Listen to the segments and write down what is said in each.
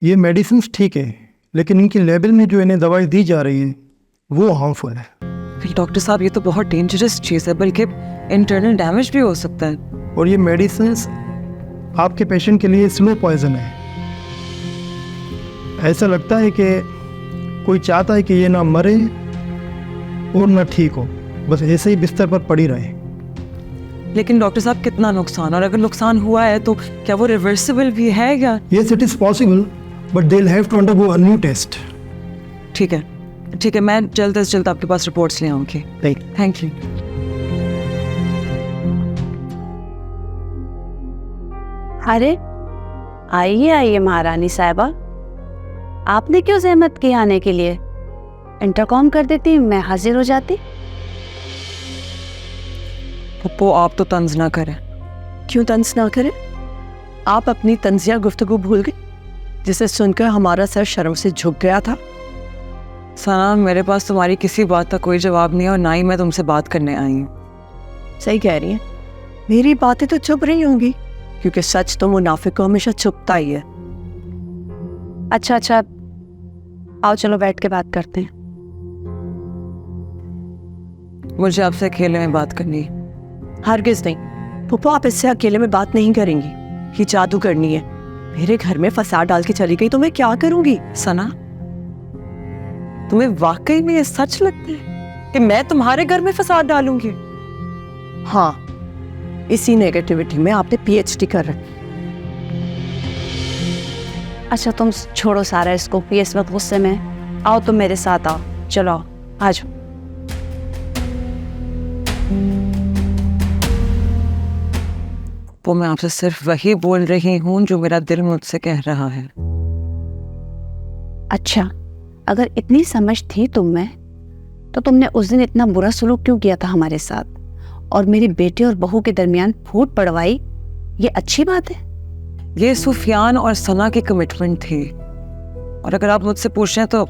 ये मेडिसिन ठीक है, लेकिन इनकी लेबल में जो इन्हें दवाई दी जा रही है वो हार्मफुल है। फिर डॉक्टर साहब ये तो बहुत डेंजरस चीज़ है, बल्कि इंटरनल डैमेज भी हो सकता है। और ये मेडिसिन आपके पेशेंट के लिए स्लो पॉइजन है। ऐसा लगता है कि कोई चाहता है कि ये ना मरे और ना ठीक हो, बस ऐसे ही बिस्तर पर पड़ी रहे। लेकिन डॉक्टर साहब कितना नुकसान, और अगर नुकसान हुआ है तो क्या वो रिवर्सिबल भी है क्या? Yes, it is possible, but they'll have to undergo a new test. ठीक है ठीक है, मैं जल्द से जल्द आपके पास रिपोर्ट्स ले आऊँगी। Thank you. अरे आइए आइए महारानी साहिबा, आपने क्यों जहमत की आने के लिए? इंटरकॉम कर देती, मैं हाजिर हो जाती। पप्पो आप तो तंज ना करें। क्यों तंज ना करें? आप अपनी तंजिया गुफ्तगू भूल गई जिसे सुनकर हमारा सर शर्म से झुक गया था। सना, मेरे पास तुम्हारी किसी बात का कोई जवाब नहीं है और ना ही मैं तुमसे बात करने आई हूँ। सही कह रही हैं, मेरी बातें तो चुप रही होंगी, क्योंकि सच तो मुनाफिक को हमेशा छुपता ही है। अच्छा, आओ चलो बैठ के बात करते हैं। मुझे आपसे अकेले में बात करनी है। हरगिज नहीं पुप्पो, आप इससे अकेले में बात नहीं करेंगी। ये जादू करनी है, मेरे घर में फसाद डाल के चली गई तो मैं क्या करूंगी? सना, तुम्हें वाकई में ये सच लगता है कि मैं तुम्हारे घर में फसाद डालूंगी? हाँ, इसी नेगेटिविटी में आपने पीएचडी कर रखी। अच्छा तुम छोड़ो सारा इसको, ये इस वक्त गुस्से में। आओ तुम मेरे साथ आओ, चलो आओ, आ जाओ। वो मैं आपसे सिर्फ वही बोल रही हूँ जो मेरा दिल मुझसे कह रहा है। अच्छा, अगर इतनी समझ थी तुम में, तो तुमने उस दिन इतना बुरा सलूक क्यों किया था हमारे साथ, और मेरी बेटे और बहू के दरमियान फूट पड़वाई? ये अच्छी बात है? ये सुफियान और सना की कमिटमेंट थी, और अगर आप मुझसे पूछ रहे हैं तो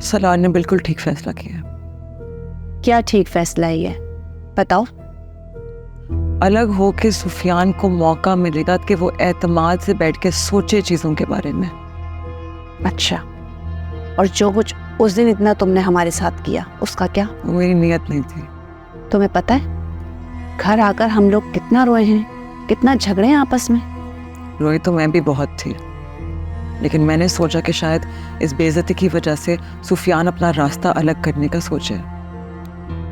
सलार ने बिल्कुल ठीक फैसला किया। क्या ठीक फैसला है ये, बताओ। अलग हो के सुफियान को मौका मिलेगा कि वो एतमाद से बैठ के सोचे चीजों के बारे में। अच्छा, और जो कुछ उस दिन इतना तुमने हमारे साथ किया, उसका क्या? वो मेरी नीयत नहीं थी। तुम्हें पता है घर आकर हम लोग कितना रोए हैं, कितना झगड़े हैं आपस में। रोई तो मैं भी बहुत थी, लेकिन मैंने सोचा कि शायद इस बेइज्जती की वजह से सुफियान अपना रास्ता अलग करने का सोचे।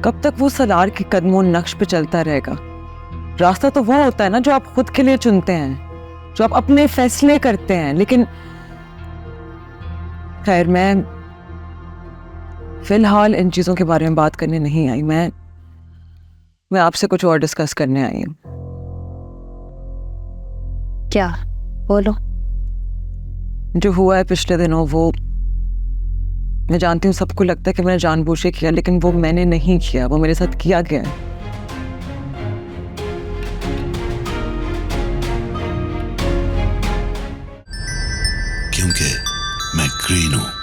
कब तक वो सलार के कदमों नक्श पे चलता रहेगा? रास्ता तो वो होता है ना जो आप खुद के लिए चुनते हैं, जो आप अपने फैसले करते हैं। लेकिन खैर, मैं फिलहाल इन चीजों के बारे में बात करने नहीं आई। मैं आपसे कुछ और डिस्कस करने आई हूँ। क्या? बोलो। जो हुआ है पिछले दिनों, वो मैं जानती हूँ सबको लगता है कि मैंने जानबूझ के किया, लेकिन वो मैंने नहीं किया, वो मेरे साथ किया गया है। क्योंकि मैं ग्रीन हूं।